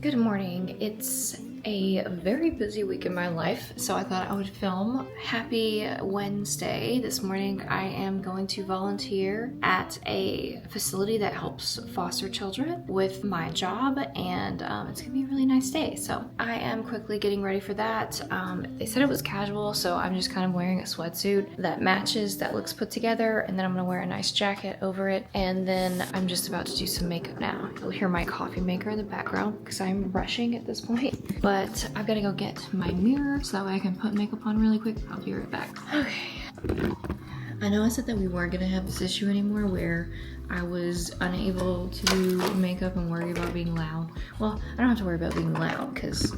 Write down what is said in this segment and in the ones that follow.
Good morning. It's a very busy week in my life, so I thought I would film. Happy Wednesday. This morning I am going to volunteer at a facility that helps foster children with my job, and it's gonna be a really nice day. So I am quickly getting ready for that. They said it was casual, so I'm just kind of wearing a sweatsuit that matches, that looks put together, and then I'm gonna wear a nice jacket over it, and then I'm just about to do some makeup now. You'll hear my coffee maker in the background because I'm rushing at this point. But I've got to go get my mirror so that way I can put makeup on really quick. I'll be right back. Okay. I know I said that we weren't going to have this issue anymore where I was unable to do makeup and worry about being loud. Well, I don't have to worry about being loud because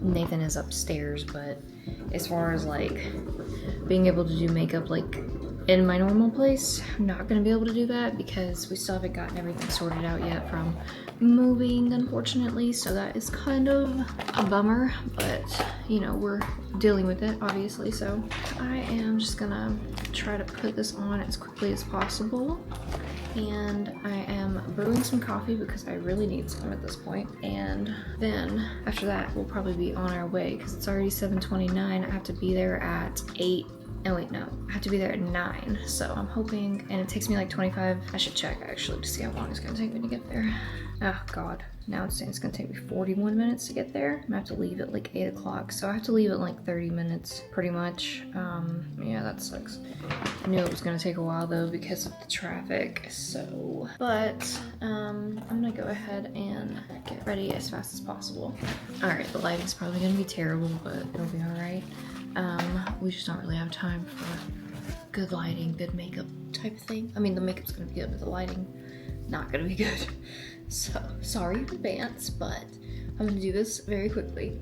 Nathan is upstairs, but as far as like being able to do makeup like in my normal place, I'm not going to be able to do that because we still haven't gotten everything sorted out yet from moving, unfortunately, so that is kind of a bummer, but you know, we're dealing with it obviously. So I am just gonna try to put this on as quickly as possible, and I am brewing some coffee because I really need some at this point, and then after that we'll probably be on our way because it's already 7:29. I have to be there at 8. Oh wait, no, I have to be there at 9, so I'm hoping, and it takes me like 25, I should check actually to see how long it's gonna take me to get there. Oh God, now it's saying it's gonna take me 41 minutes to get there. I'm gonna have to leave at like 8 o'clock, so I have to leave at like 30 minutes, pretty much. Yeah, that sucks. I knew it was gonna take a while though because of the traffic, so. But, I'm gonna go ahead and get ready as fast as possible. All right, the lighting's probably gonna be terrible, but it'll be all right. We just don't really have time for good lighting, good makeup type of thing. I mean, the makeup's gonna be good, but the lighting, not gonna be good. So, sorry in advance, but I'm gonna do this very quickly.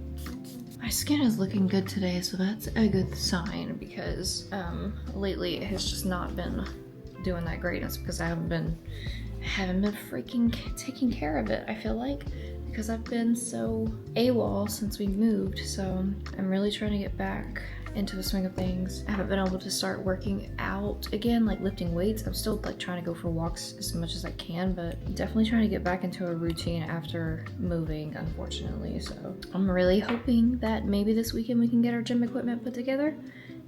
My skin is looking good today, so that's a good sign because lately it has just not been doing that great. It's because I haven't been freaking taking care of it, I feel like, because I've been so AWOL since we moved. So I'm really trying to get back into the swing of things. I haven't been able to start working out again, like lifting weights. I'm still like trying to go for walks as much as I can, but definitely trying to get back into a routine after moving, unfortunately. So I'm really hoping that maybe this weekend we can get our gym equipment put together.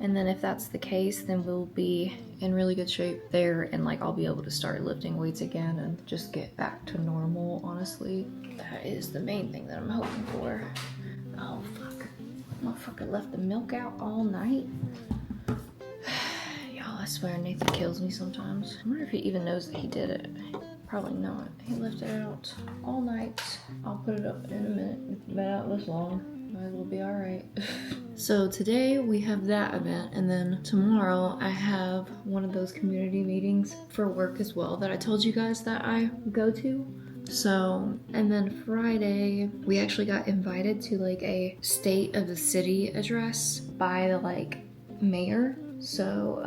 And then if that's the case, then we'll be in really good shape there, and like I'll be able to start lifting weights again and just get back to normal, honestly. That is the main thing that I'm hoping for. Oh fuck. Motherfucker left the milk out all night. Y'all, I swear Nathan kills me sometimes. I wonder if he even knows that he did it. Probably not. He left it out all night. I'll put it up in a minute. It's been out this long. Might as well be all right. So today we have that event, and then tomorrow I have one of those community meetings for work as well that I told you guys that I go to. So, and then Friday we actually got invited to like a state of the city address by the like mayor. So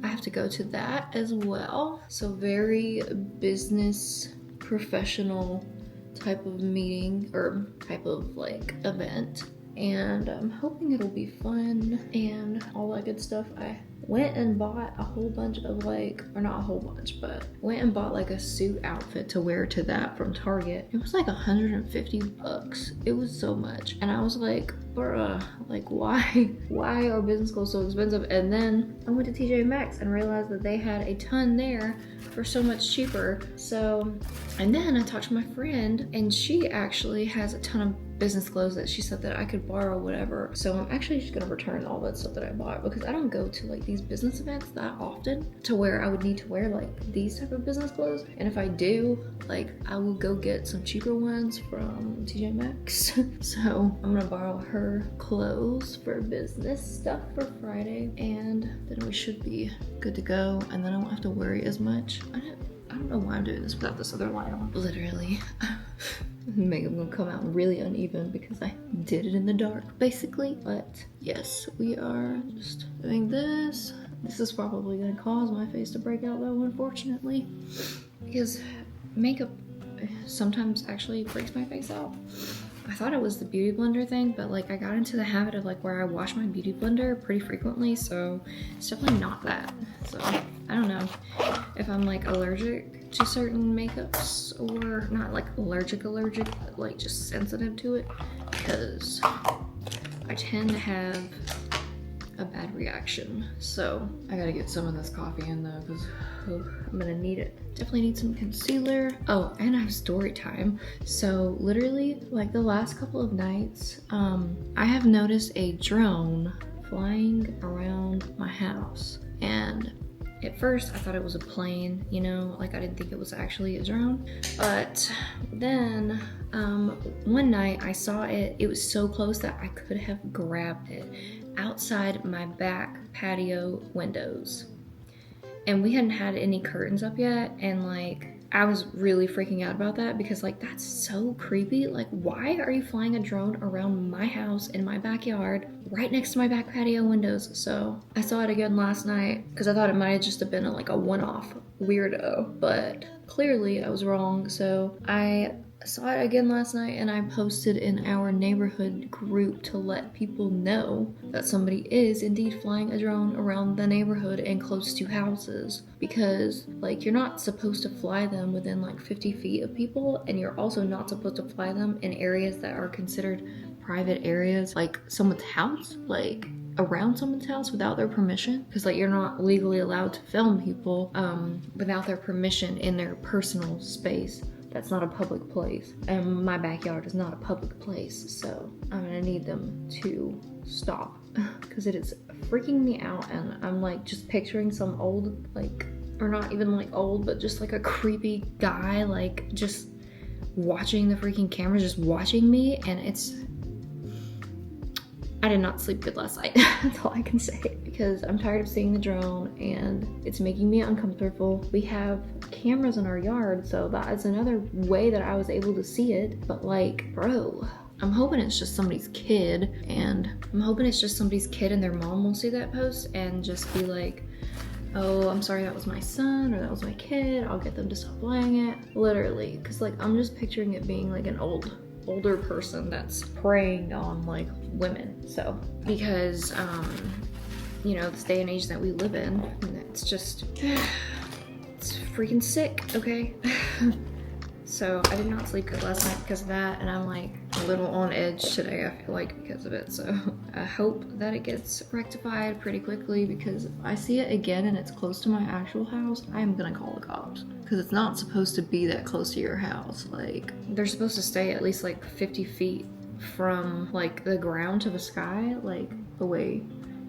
I have to go to that as well. So very business professional type of meeting or type of like event, and I'm hoping it'll be fun and all that good stuff. I went and bought a whole bunch of like, or not a whole bunch, but went and bought like a suit outfit to wear to that from Target. It was like 150 bucks. It was so much, and I was like, bruh, like why are business clothes so expensive? And then I went to TJ Maxx and realized that they had a ton there for so much cheaper. So, and then I talked to my friend, and she actually has a ton of business clothes that she said that I could borrow, whatever. So I'm actually just gonna return all that stuff that I bought because I don't go to like these business events that often to where I would need to wear like these type of business clothes. And if I do, like I will go get some cheaper ones from TJ Maxx. So I'm gonna borrow her clothes for business stuff for Friday, and then we should be good to go, and then I won't have to worry as much. I don't know why I'm doing this without this other light on. Literally. Makeup gonna come out really uneven because I did it in the dark, basically. But yes, we are just doing this. This is probably gonna cause my face to break out though, unfortunately, because makeup sometimes actually breaks my face out. I thought it was the beauty blender thing, but like I got into the habit of like where I wash my beauty blender pretty frequently, so it's definitely not that. So I don't know if I'm like allergic to certain makeups, or not like allergic, but like just sensitive to it, because I tend to have a bad reaction. So I gotta get some of this coffee in though, because I'm gonna need it. Definitely need some concealer. Oh, and I have story time. So literally like the last couple of nights, I have noticed a drone flying around my house. And at first I thought it was a plane, you know, like I didn't think it was actually a drone. But then one night I saw it. It was so close that I could have grabbed it outside my back patio windows. And we hadn't had any curtains up yet, and like I was really freaking out about that, because like that's so creepy. Like, why are you flying a drone around my house in my backyard right next to my back patio windows? So I saw it again last night because I thought it might have just been like a one-off weirdo, but clearly I was wrong. So I saw it again last night, and I posted in our neighborhood group to let people know that somebody is indeed flying a drone around the neighborhood and close to houses, because like you're not supposed to fly them within like 50 feet of people, and you're also not supposed to fly them in areas that are considered private areas, like someone's house, like around someone's house without their permission, because like you're not legally allowed to film people without their permission in their personal space. That's not a public place, and my backyard is not a public place, so I'm gonna need them to stop, because it is freaking me out. And I'm like just picturing some old, like, or not even like old, but just like a creepy guy, like just watching the freaking camera, just watching me. And I did not sleep good last night. That's all I can say, because I'm tired of seeing the drone and it's making me uncomfortable. We have cameras in our yard, so that is another way that I was able to see it. But like, bro, I'm hoping it's just somebody's kid, and their mom will see that post and just be like, oh, I'm sorry, that was my son, or that was my kid. I'll get them to stop playing it. Literally, because like I'm just picturing it being like an older person that's preying on like women. So because you know, this day and age that we live in, it's just it's freaking sick, okay? So I did not sleep good last night because of that, and I'm like a little on edge today, I feel like, because of it. So I hope that it gets rectified pretty quickly, because if I see it again and it's close to my actual house, I'm gonna call the cops, because it's not supposed to be that close to your house. Like, they're supposed to stay at least like 50 feet from like the ground to the sky, like away.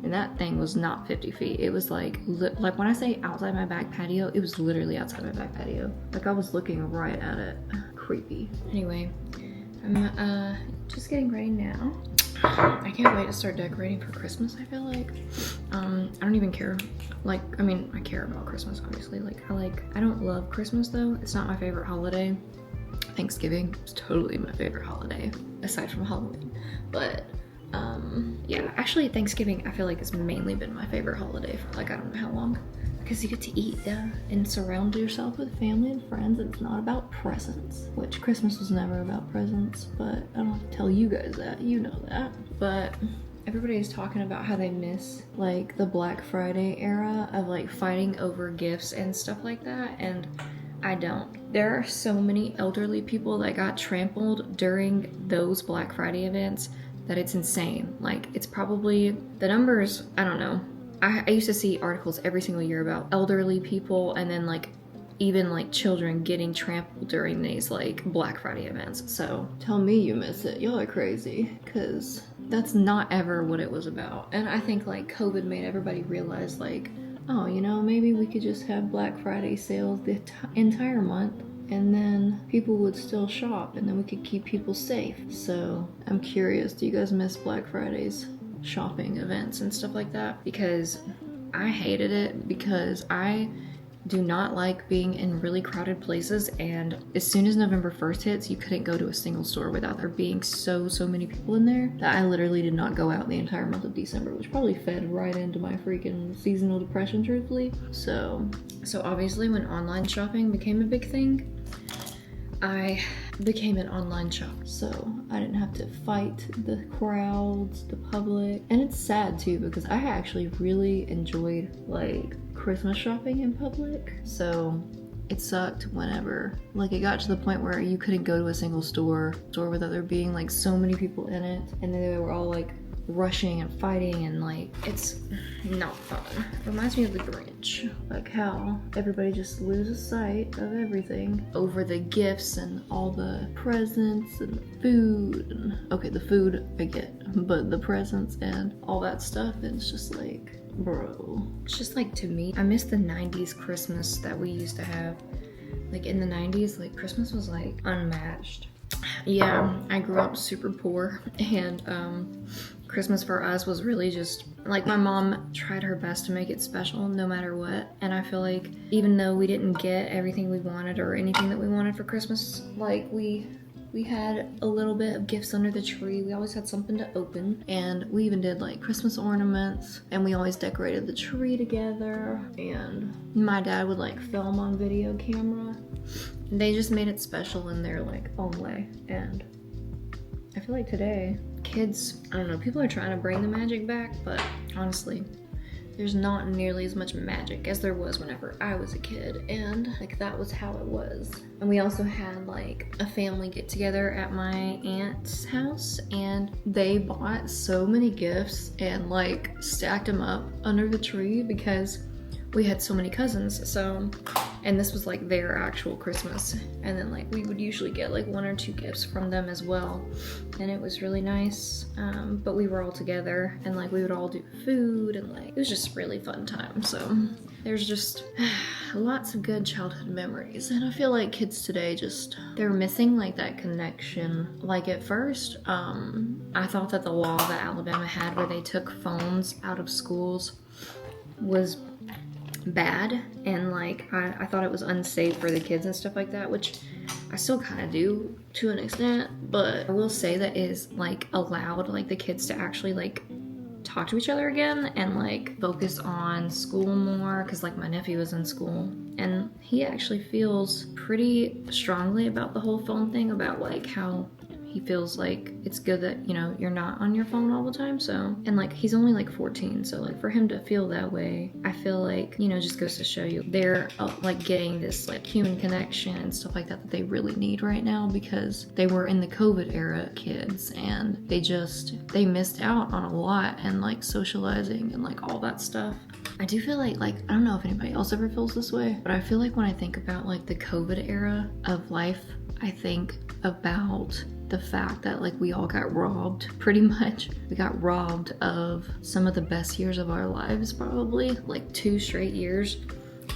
And that thing was not 50 feet. It was like when I say outside my back patio, it was literally outside my back patio. Like I was looking right at it. Creepy. Anyway, I'm just getting ready now. I can't wait to start decorating for Christmas, I feel like. I don't even care. Like, I mean, I care about Christmas, obviously. I don't love Christmas though. It's not my favorite holiday. Thanksgiving is totally my favorite holiday, aside from Halloween. But yeah, actually Thanksgiving I feel like has mainly been my favorite holiday for like I don't know how long, because you get to eat and surround yourself with family and friends, and it's not about presents, which Christmas was never about presents, but I don't have to tell you guys that, you know that. But everybody's talking about how they miss like the Black Friday era of like fighting over gifts and stuff like that, and I don't. There are so many elderly people that got trampled during those Black Friday events that it's insane. Like, it's probably, the numbers, I don't know. I used to see articles every single year about elderly people, and then like even like children getting trampled during these like Black Friday events. So tell me you miss it. Y'all are crazy, because that's not ever what it was about. And I think like COVID made everybody realize like, oh, you know, maybe we could just have Black Friday sales the entire month, and then people would still shop, and then we could keep people safe. So I'm curious, do you guys miss Black Friday's shopping events and stuff like that? Because I hated it, because I do not like being in really crowded places, and as soon as November 1st hits, you couldn't go to a single store without there being so many people in there that I literally did not go out the entire month of December, which probably fed right into my freaking seasonal depression, truthfully. So obviously when online shopping became a big thing, I became an online shopper, so I didn't have to fight the crowds, the public. And it's sad too, because I actually really enjoyed like Christmas shopping in public. So it sucked whenever, like, it got to the point where you couldn't go to a single store without there being like so many people in it, and they were all like rushing and fighting, and like, it's not fun. It reminds me of the Grinch, like how everybody just loses sight of everything over the gifts and all the presents and the food. And okay, the food I get, but the presents and all that stuff, it's just like, bro. It's just like, to me, I miss the 90s Christmas that we used to have. Like in the 90s, like Christmas was like unmatched. Yeah, I grew up super poor, and Christmas for us was really just like, my mom tried her best to make it special no matter what, and I feel like even though we didn't get everything we wanted or anything that we wanted for Christmas, like we had a little bit of gifts under the tree. We always had something to open, and we even did like Christmas ornaments, and we always decorated the tree together, and my dad would like film on video camera. They just made it special in their like own way. And I feel like today, kids, I don't know, people are trying to bring the magic back, but honestly, there's not nearly as much magic as there was whenever I was a kid, and like, that was how it was. And we also had like a family get together at my aunt's house, and they bought so many gifts and like stacked them up under the tree because we had so many cousins. So, and this was like their actual Christmas, and then like we would usually get like 1 or 2 gifts from them as well, and it was really nice. But we were all together, and like we would all do food, and like it was just really fun time. So there's just lots of good childhood memories, and I feel like kids today just, they're missing like that connection. Like at first, I thought that the law that Alabama had where they took phones out of schools was bad, and like I thought it was unsafe for the kids and stuff like that, which I still kind of do to an extent, but I will say that it is like allowed like the kids to actually like talk to each other again and like focus on school more, because like my nephew was in school and he actually feels pretty strongly about the whole phone thing, about like how he feels like it's good that, you know, you're not on your phone all the time. So, and like he's only like 14, so like for him to feel that way, I feel like, you know, just goes to show you they're like getting this like human connection and stuff like that that they really need right now, because they were in the COVID era kids, and they missed out on a lot, and like socializing and like all that stuff. I do feel like I don't know if anybody else ever feels this way, but I feel like when I think about like the COVID era of life, I think about the fact that like we all got robbed, pretty much. We got robbed of some of the best years of our lives, probably like 2 straight years.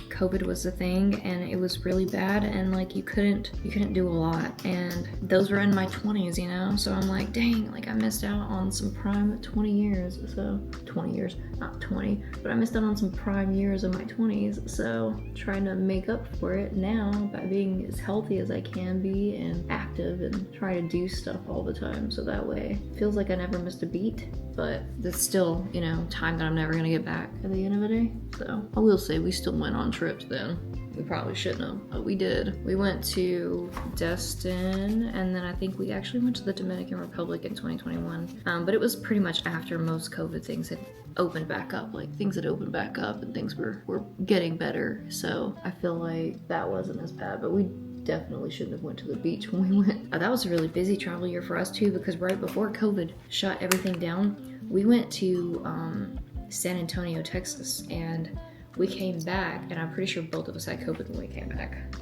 COVID was the thing, and it was really bad, and like you couldn't do a lot, and those were in my 20s, you know. So I'm like, dang, like I missed out on some prime 20 years. So 20 years, not 20, but I missed out on some prime years of my 20s. So trying to make up for it now by being as healthy as I can be and active and try to do stuff all the time, so that way it feels like I never missed a beat. But that's still, you know, time that I'm never gonna get back at the end of the day. So I will say we still went on trips then. We probably shouldn't have, but we did. We went to Destin, and then I think we actually went to the Dominican Republic in 2021. But it was pretty much after most COVID things had opened back up. Like things had opened back up and things were getting better. So I feel like that wasn't as bad, but we definitely shouldn't have went to the beach when we went. That was a really busy travel year for us too, because right before COVID shut everything down, we went to San Antonio, Texas, and we came back, and I'm pretty sure both of us had COVID when we came back.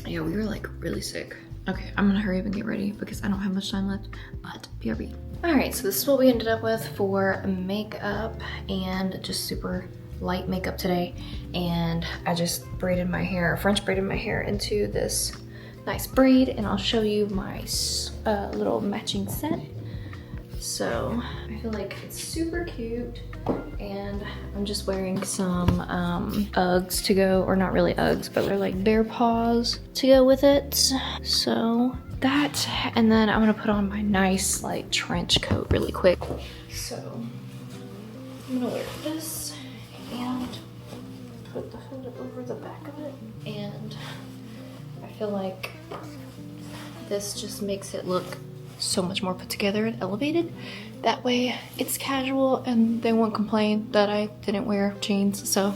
Yeah, we were like really sick. Okay, I'm gonna hurry up and get ready because I don't have much time left, but BRB. All right, so this is what we ended up with for makeup, and just super light makeup today. And I just braided my hair, French braided my hair into this nice braid, and I'll show you my little matching set. So I feel like it's super cute, and I'm just wearing some Uggs to go, or not really Uggs, but they're like bear paws to go with it. So that, and then I'm gonna put on my nice like trench coat really quick. So I'm gonna wear this and put the hood over the back of it, and I feel like this just makes it look so much more put together and elevated. That way it's casual and they won't complain that I didn't wear jeans. So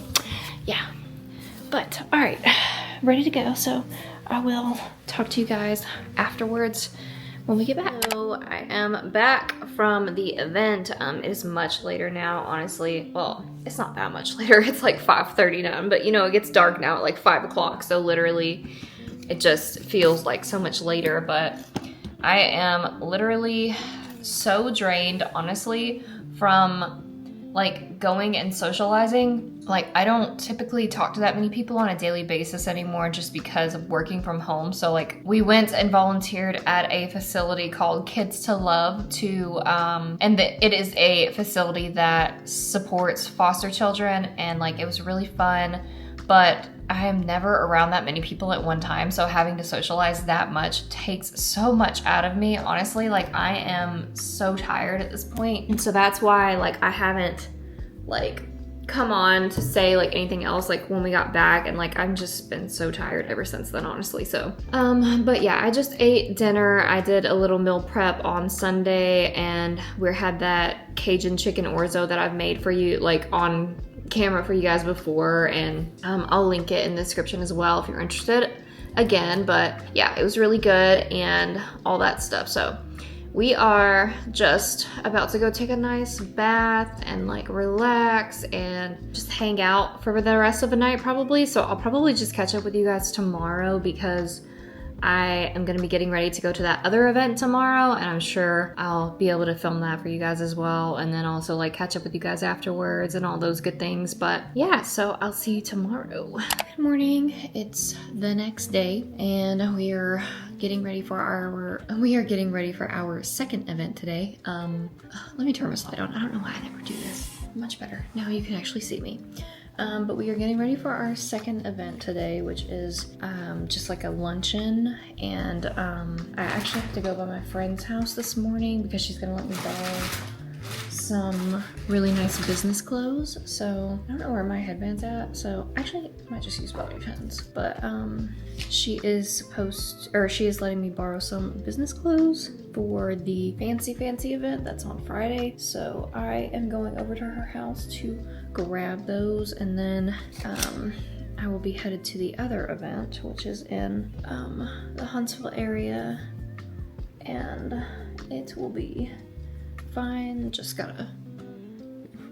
yeah, but all right, ready to go. So I will talk to you guys afterwards when we get back. So I am back from the event. It is much later now, honestly. Well, it's not that much later. It's like 5:39, but you know, it gets dark now at like 5 o'clock. So literally it just feels like so much later, but I am literally so drained, honestly, from like going and socializing. Like, I don't typically talk to that many people on a daily basis anymore just because of working from home. So like, we went and volunteered at a facility called Kids to Love it is a facility that supports foster children, and like, it was really fun, but I am never around that many people at one time. So having to socialize that much takes so much out of me. Honestly, like, I am so tired at this point. And so that's why like I haven't like come on to say like anything else like when we got back, and like I've just been so tired ever since then, honestly. So but yeah, I just ate dinner. I did a little meal prep on Sunday, and we had that Cajun chicken orzo that I've made for you like on camera for you guys before, and I'll link it in the description as well if you're interested again. But yeah, it was really good and all that stuff. So we are just about to go take a nice bath and like relax and just hang out for the rest of the night probably. So I'll probably just catch up with you guys tomorrow because I am going to be getting ready to go to that other event tomorrow, and I'm sure I'll be able to film that for you guys as well, and then also like catch up with you guys afterwards and all those good things. But yeah, so I'll see you tomorrow. Good morning. It's the next day, and we are getting ready for our second event today. Let me turn my slide on. I don't know why I never do this. Much better. Now you can actually see me. But we are getting ready for our second event today, which is just like a luncheon. And I actually have to go by my friend's house this morning because she's gonna let me borrow some really nice business clothes. So I don't know where my headband's at. So actually I might just use bobby pins. But she is letting me borrow some business clothes for the fancy event that's on Friday. So I am going over to her house to grab those, and then I will be headed to the other event, which is in the Huntsville area, and it will be fine. Just gotta,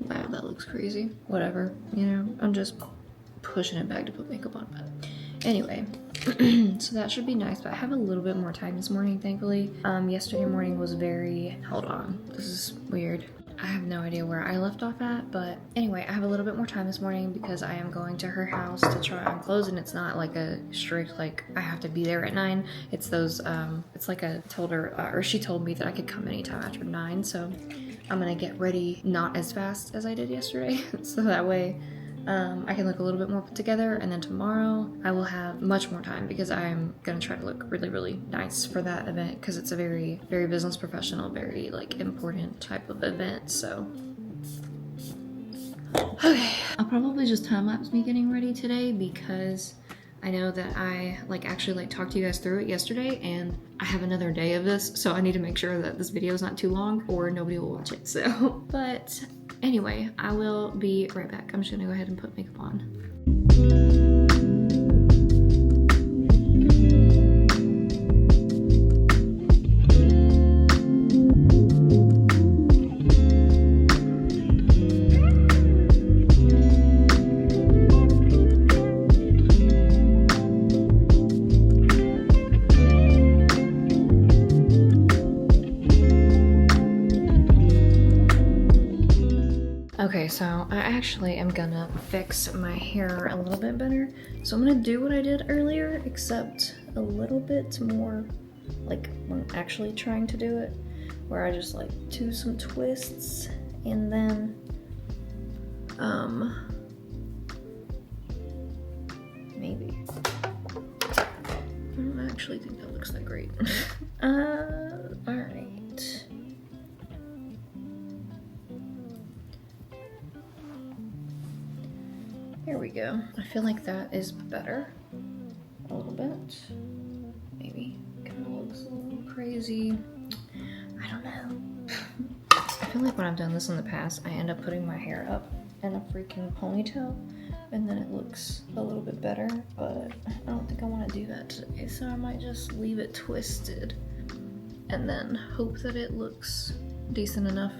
wow, that looks crazy. Whatever, you know, I'm just pushing it back to put makeup on. But anyway, so that should be nice, but I have a little bit more time this morning, thankfully. Yesterday morning was hold on, this is weird. I have no idea where I left off at, but anyway, I have a little bit more time this morning because I am going to her house to try on clothes, and it's not like a strict, like, I have to be there at 9. It's those, it's like I told her, or she told me that I could come anytime after 9, so I'm gonna get ready not as fast as I did yesterday, so that way I can look a little bit more put together, and then tomorrow I will have much more time because I'm gonna try to look really nice for that event because it's a very business professional, very like important type of event. So okay, I'll probably just time-lapse me getting ready today because I know that I actually talked to you guys through it yesterday, and I have another day of this, so I need to make sure that this video is not too long or nobody will watch it. So but anyway, I will be right back. I'm just gonna go ahead and put makeup on. Okay, so I actually am gonna fix my hair a little bit better. So I'm gonna do what I did earlier, except a little bit more like when actually trying to do it, where I just do some twists and then maybe. I don't actually think that looks that great. Alright. There we go. I feel like that is better. A little bit. Maybe. Kind of looks a little crazy. I don't know. I feel like when I've done this in the past, I end up putting my hair up in a freaking ponytail. and then it looks a little bit better, but I don't think I want to do that today, so I might just leave it twisted and then hope that it looks decent enough.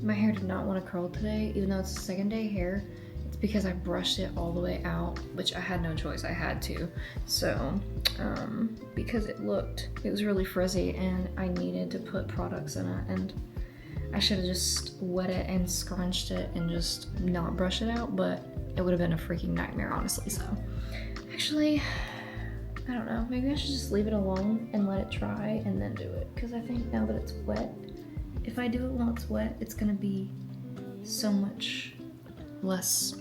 My hair did not want to curl today, even though it's a second day hair. It's because I brushed it all the way out, which I had no choice, I had to. So, because it was really frizzy and I needed to put products in it, and I should have just wet it and scrunched it and just not brush it out, but it would have been a freaking nightmare, honestly. So, actually, I don't know, maybe I should just leave it alone and let it dry and then do it, because I think now that it's wet, if I do it while it's wet, it's gonna be so much less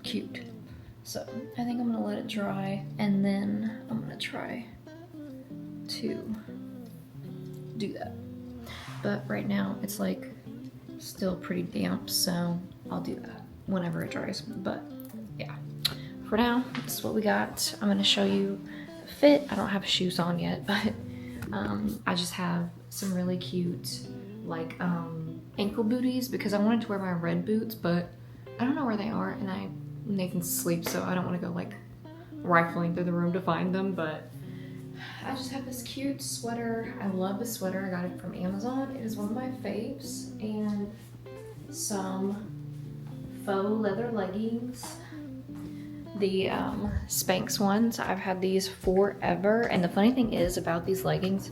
cute. So I think I'm gonna let it dry and then I'm gonna try to do that. But right now it's like still pretty damp, so I'll do that whenever it dries. But yeah, for now, this is what we got. I'm gonna show you the fit. I don't have shoes on yet, but I just have some really cute like ankle booties because I wanted to wear my red boots, but I don't know where they are, and Nathan's asleep, so I don't want to go like rifling through the room to find them. But I just have this cute sweater. I love the sweater. I got it from Amazon. It is one of my faves, and some faux leather leggings. The Spanx ones. I've had these forever, and the funny thing is about these leggings,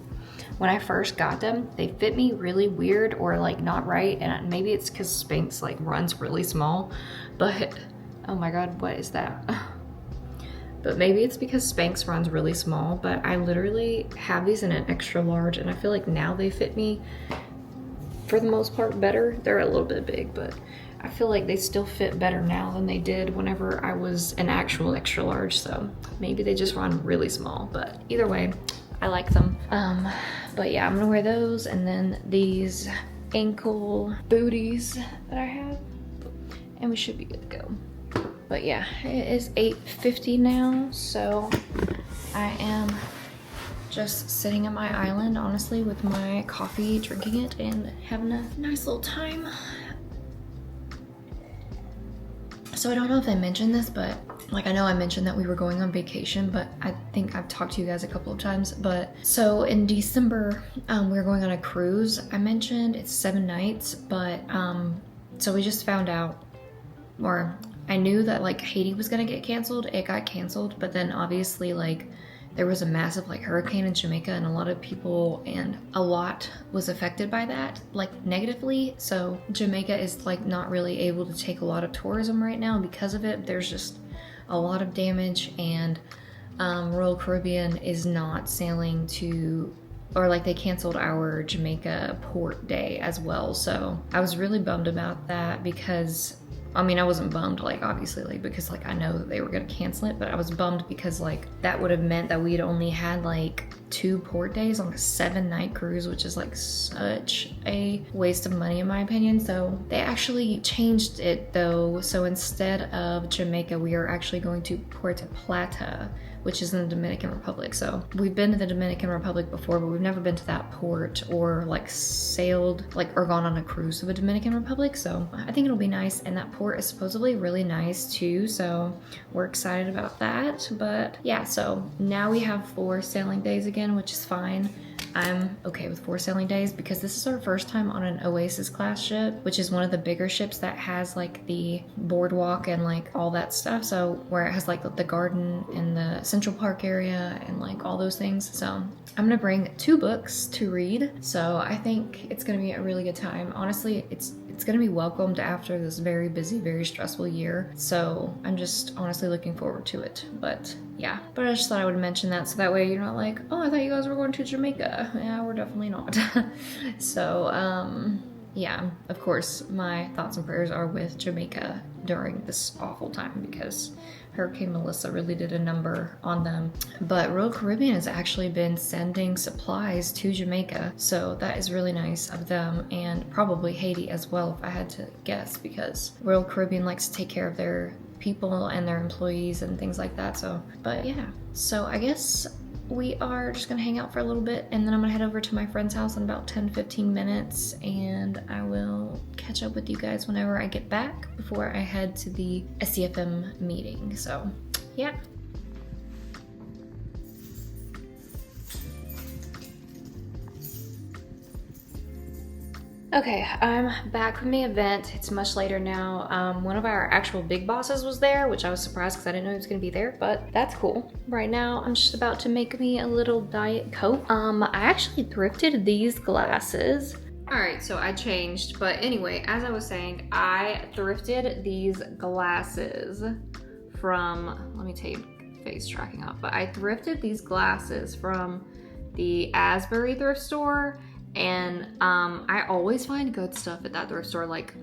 when I first got them, they fit me really weird or like not right, and maybe it's because Spanx like runs really small, but oh my god, what is that? But maybe it's because Spanx runs really small, but I literally have these in an extra large, and I feel like now they fit me for the most part better. They're a little bit big, but I feel like they still fit better now than they did whenever I was an actual extra large, so maybe they just run really small, but either way, I like them. But yeah, I'm gonna wear those, and then these ankle booties that I have, and we should be good to go. But yeah, it is 8:50 now, so I am just sitting on my island, honestly, with my coffee, drinking it, and having a nice little time. So I don't know if I mentioned this, but like, I know I mentioned that we were going on vacation, but I think I've talked to you guys a couple of times. But so in December, we were going on a cruise. I mentioned it's 7 nights, but so we just found out, or I knew that like Haiti was gonna get canceled. It got canceled, but then obviously like there was a massive like hurricane in Jamaica, and a lot of people and a lot was affected by that, like negatively. So Jamaica is like not really able to take a lot of tourism right now because of it. There's just a lot of damage, and Royal Caribbean is not sailing to, or like they canceled our Jamaica port day as well. So I was really bummed about that, because I mean, I wasn't bummed, like, obviously, like, because, like, I know that they were gonna cancel it, but I was bummed because, like, that would have meant that we'd only had, like, 2 port days on a 7-night cruise, which is, like, such a waste of money, in my opinion. So they actually changed it, though. So instead of Jamaica, we are actually going to Puerto Plata, which is in the Dominican Republic. So we've been to the Dominican Republic before, but we've never been to that port or like sailed like or gone on a cruise to the Dominican Republic. So I think it'll be nice, and that port is supposedly really nice too. So we're excited about that. But yeah, so now we have 4 sailing days again, which is fine. I'm okay with 4 sailing days because this is our first time on an Oasis class ship, which is one of the bigger ships that has like the boardwalk and like all that stuff. So where it has like the garden and the Central Park area and like all those things. So I'm gonna bring 2 books to read. So I think it's gonna be a really good time. Honestly, it's gonna be welcomed after this very busy, very stressful year. So I'm just honestly looking forward to it. But yeah, but I just thought I would mention that so that way you're not like, oh, I thought you guys were going to Jamaica. Yeah, we're definitely not. So yeah, of course, my thoughts and prayers are with Jamaica during this awful time because Hurricane Melissa really did a number on them. But Royal Caribbean has actually been sending supplies to Jamaica, so that is really nice of them, and probably Haiti as well if I had to guess, because Royal Caribbean likes to take care of their people and their employees and things like that. So, but yeah, so I guess we are just gonna hang out for a little bit, and then I'm gonna head over to my friend's house in about 10-15 minutes, and I will catch up with you guys whenever I get back before I head to the SCFM meeting. So yeah. Okay, I'm back from the event. It's much later now. One of our actual big bosses was there, which I was surprised because I didn't know he was gonna be there, but that's cool. Right now, I'm just about to make me a little Diet Coke. I actually thrifted these glasses. All right, so I changed, but anyway, as I was saying, I thrifted these glasses from, let me take face tracking off, but I thrifted these glasses from the Asbury thrift store. And I always find good stuff at that thrift store, like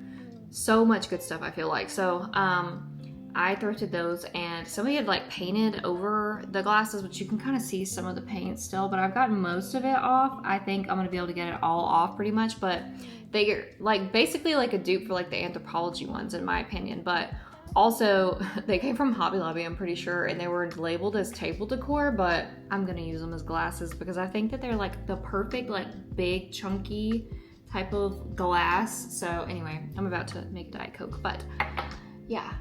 so much good stuff, I feel like. So I thrifted those, and somebody had like painted over the glasses, which you can kind of see some of the paint still, but I've gotten most of it off. I think I'm gonna be able to get it all off pretty much, but they get like basically like a dupe for like the Anthropologie ones in my opinion. But also, they came from Hobby Lobby, I'm pretty sure, and they were labeled as table decor, but I'm gonna use them as glasses because I think that they're like the perfect, like big, chunky type of glass. So anyway, I'm about to make Diet Coke, but yeah.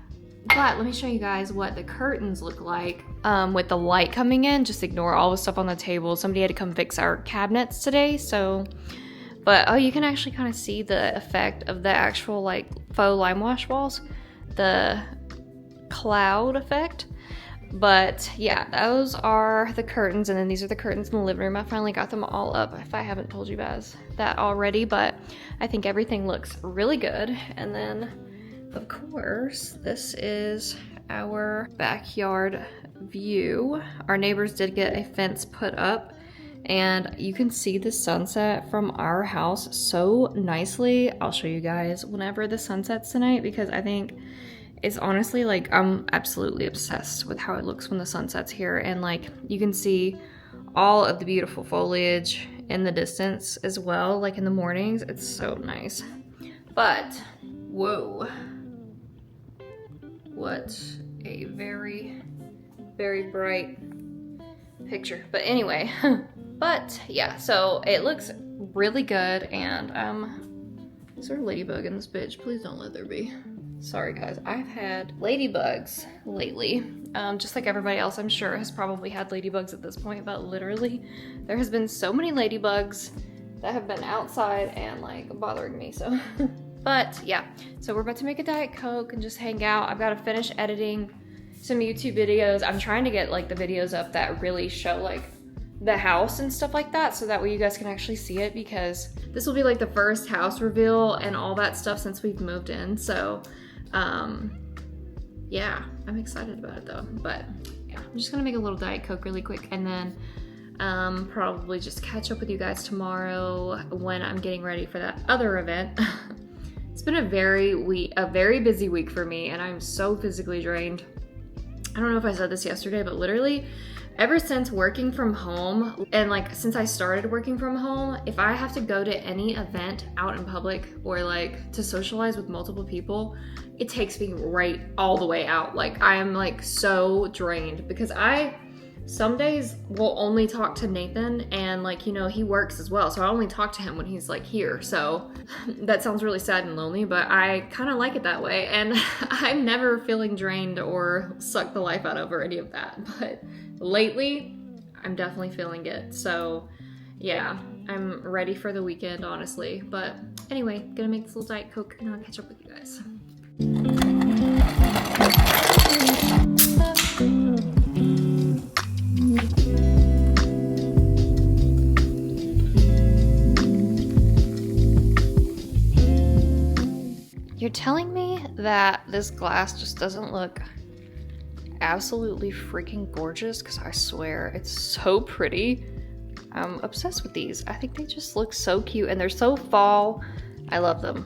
But let me show you guys what the curtains look like with the light coming in. Just ignore all the stuff on the table. Somebody had to come fix our cabinets today, so. But oh, you can actually kind of see the effect of the actual like faux lime wash walls. The cloud effect. But yeah, those are the curtains, and then these are the curtains in the living room. I finally got them all up, if I haven't told you guys that already, but I think everything looks really good. And then of course this is our backyard view. Our neighbors did get a fence put up, and you can see the sunset from our house so nicely. I'll show you guys whenever the sun sets tonight, because I think it's honestly like I'm absolutely obsessed with how it looks when the sun sets here. And like you can see all of the beautiful foliage in the distance as well, like in the mornings. It's so nice. But whoa, what a very, very bright picture. But anyway, but yeah, so it looks really good. And is there a ladybug in this bitch? Please don't let there be. Sorry guys, I've had ladybugs lately. Just like everybody else, I'm sure, has probably had ladybugs at this point, but literally there has been so many ladybugs that have been outside and like bothering me, so. But yeah, so we're about to make a Diet Coke and just hang out. I've got to finish editing some YouTube videos. I'm trying to get like the videos up that really show like the house and stuff like that, so that way you guys can actually see it, because this will be like the first house reveal and all that stuff since we've moved in. So yeah, I'm excited about it though. But yeah, I'm just gonna make a little Diet Coke really quick, and then probably just catch up with you guys tomorrow when I'm getting ready for that other event. It's been a very busy week for me, and I'm so physically drained. I don't know if I said this yesterday, but literally ever since working from home, and like since I started working from home, if I have to go to any event out in public or like to socialize with multiple people, it takes me right all the way out. Like I am like so drained, because some days will only talk to Nathan, and like, you know, he works as well, so I only talk to him when he's like here. So that sounds really sad and lonely, but I kind of like it that way, and I'm never feeling drained or suck the life out of or any of that. But lately I'm definitely feeling it. So yeah, I'm ready for the weekend, honestly. But anyway, gonna make this little Diet Coke and I'll catch up with you guys. You're telling me that this glass just doesn't look absolutely freaking gorgeous? Because I swear it's so pretty. I'm obsessed with these. I think they just look so cute, and they're so fall. I love them.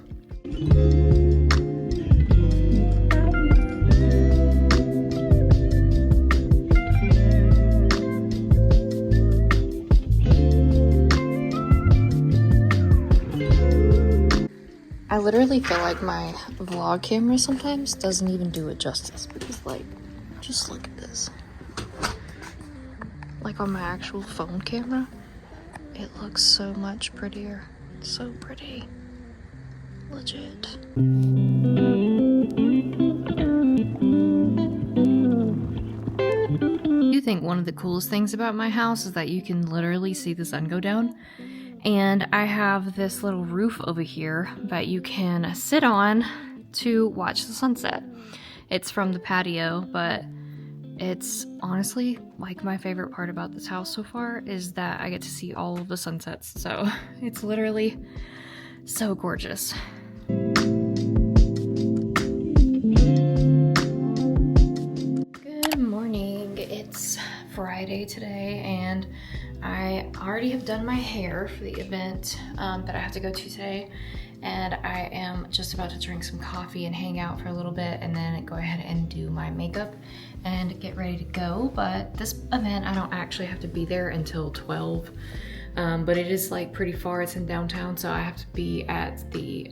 I literally feel like my vlog camera sometimes doesn't even do it justice, because like, just look at this. like on my actual phone camera, it looks so much prettier. It's so pretty. Legit. I do think one of the coolest things about my house is that you can literally see the sun go down. And I have this little roof over here that you can sit on to watch the sunset. It's from the patio, but it's honestly like my favorite part about this house so far is that I get to see all of the sunsets. So it's literally so gorgeous. Good morning. It's Friday today and I already have done my hair for the event that I have to go to today, and I am just about to drink some coffee and hang out for a little bit and then go ahead and do my makeup and get ready to go. But this event, I don't actually have to be there until 12, but it is like pretty far. It's in downtown, so I have to be at the,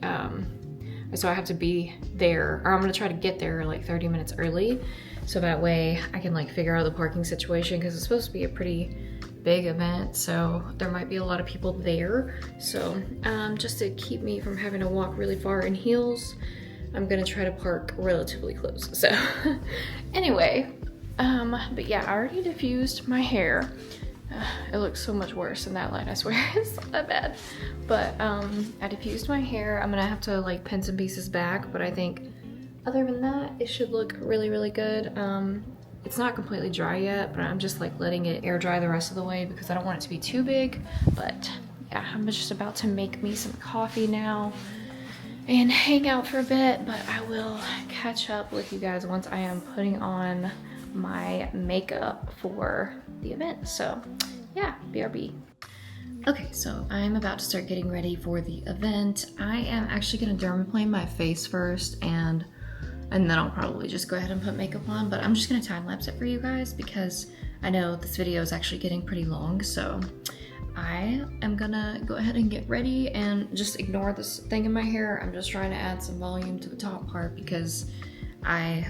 so I have to be there, or I'm gonna try to get there like 30 minutes early, so that way I can like figure out the parking situation, because it's supposed to be a pretty big event, so there might be a lot of people there. So just to keep me from having to walk really far in heels, I'm gonna try to park relatively close. So anyway, but yeah, I already diffused my hair. It looks so much worse in that light, I swear. It's not that bad. But I diffused my hair. I'm gonna have to like pin some pieces back, but I think other than that, it should look really, really good. It's not completely dry yet, but I'm just like letting it air dry the rest of the way because I don't want it to be too big. But yeah, I'm just about to make me some coffee now and hang out for a bit, but I will catch up with you guys once I am putting on my makeup for the event. So yeah, BRB. Okay, so I'm about to start getting ready for the event. I am actually gonna dermaplane my face first, and then I'll probably just go ahead and put makeup on, but I'm just gonna time lapse it for you guys because I know this video is actually getting pretty long. So I am gonna go ahead and get ready and just ignore this thing in my hair. I'm just trying to add some volume to the top part because I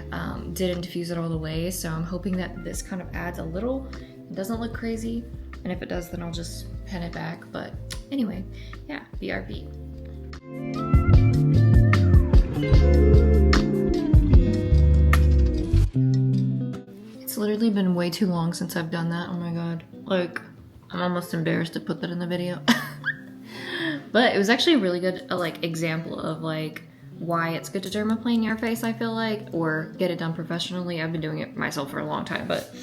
didn't diffuse it all the way. So I'm hoping that this kind of adds a little. It doesn't look crazy. And if it does, then I'll just pin it back. But anyway, yeah, BRB. It's literally been way too long since I've done that. Oh my god. Like, I'm almost embarrassed to put that in the video. But it was actually a really good like example of like why it's good to dermaplane your face, I feel like, or get it done professionally. I've been doing it myself for a long time, but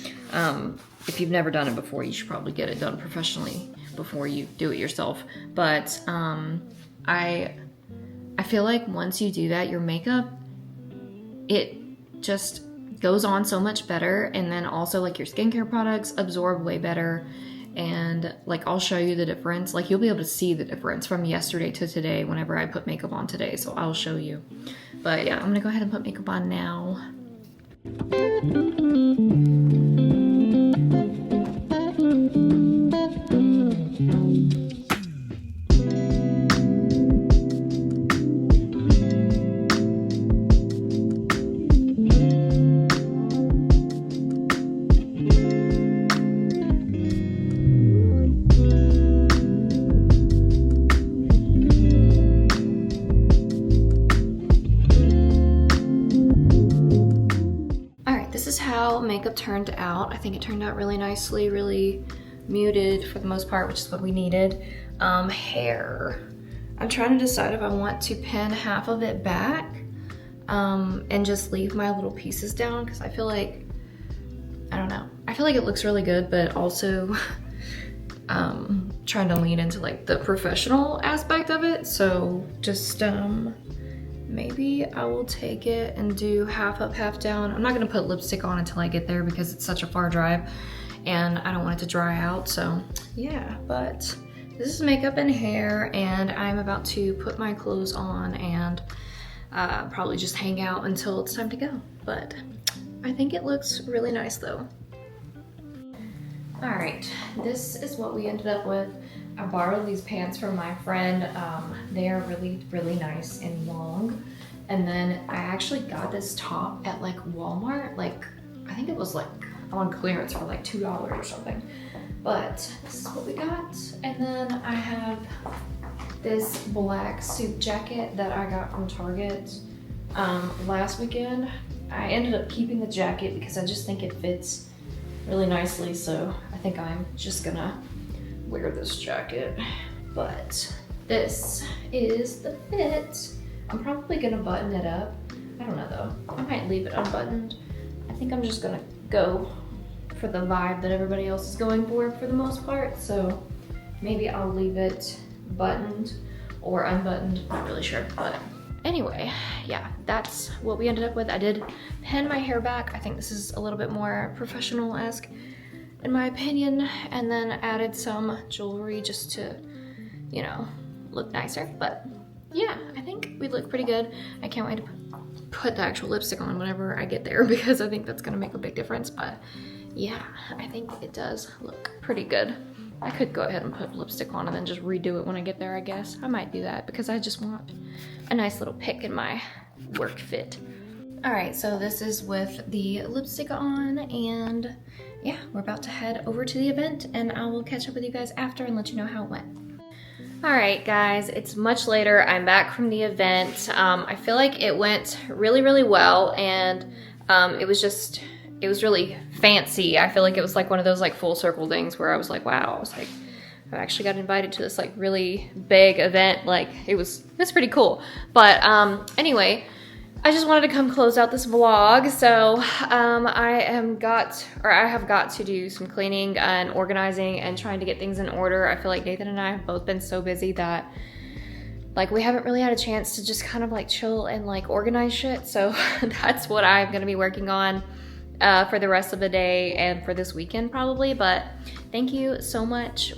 if you've never done it before, you should probably get it done professionally before you do it yourself. But I feel like once you do that, your makeup, it just goes on so much better, and then also like your skincare products absorb way better. And like I'll show you the difference. Like you'll be able to see the difference from yesterday to today whenever I put makeup on today, so I'll show you. But yeah, I'm gonna go ahead and put makeup on now. Makeup turned out. I think it turned out really nicely, really muted for the most part, which is what we needed. Hair. I'm trying to decide if I want to pin half of it back and just leave my little pieces down, because I feel like, I don't know, I feel like it looks really good, but also trying to lean into like the professional aspect of it. So just maybe I will take it and do half up, half down. I'm not gonna put lipstick on until I get there because it's such a far drive and I don't want it to dry out. So yeah, but this is makeup and hair, and I'm about to put my clothes on and probably just hang out until it's time to go. But I think it looks really nice though. All right, this is what we ended up with. I borrowed these pants from my friend. They are really, really nice and long. And then I actually got this top at like Walmart. Like, I think it was like on clearance for like $2 or something. But this is what we got. And then I have this black suit jacket that I got from Target last weekend. I ended up keeping the jacket because I just think it fits really nicely. So I think I'm just gonna wear this jacket. But this is the fit. I'm probably gonna button it up. I don't know though. I might leave it unbuttoned. I think I'm just gonna go for the vibe that everybody else is going for the most part. So maybe I'll leave it buttoned or unbuttoned, not really sure. But anyway, yeah, that's what we ended up with. I did pin my hair back. I think this is a little bit more professional-esque in my opinion, and then added some jewelry just to, you know, look nicer. But yeah, I think we look pretty good. I can't wait to put the actual lipstick on whenever I get there because I think that's gonna make a big difference. But yeah, I think it does look pretty good. I could go ahead and put lipstick on and then just redo it when I get there, I guess. I might do that because I just want a nice little pick in my work fit. All right, so this is with the lipstick on, and yeah, we're about to head over to the event, and I will catch up with you guys after and let you know how it went. All right, guys, it's much later. I'm back from the event. I feel like it went really, really well, and it was really fancy. I feel like it was like one of those like full circle things where I was like, wow, I was like, I actually got invited to this like really big event. Like it's pretty cool. But anyway, I just wanted to come close out this vlog. So I have got to do some cleaning and organizing and trying to get things in order. I feel like Nathan and I have both been so busy that like we haven't really had a chance to just kind of like chill and like organize shit. So that's what I'm gonna be working on for the rest of the day and for this weekend probably. But thank you so much.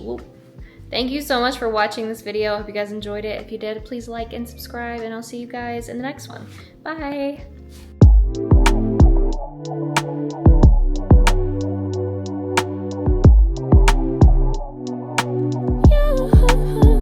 Thank you so much for watching this video. I hope you guys enjoyed it. If you did, please like and subscribe, and I'll see you guys in the next one. Bye.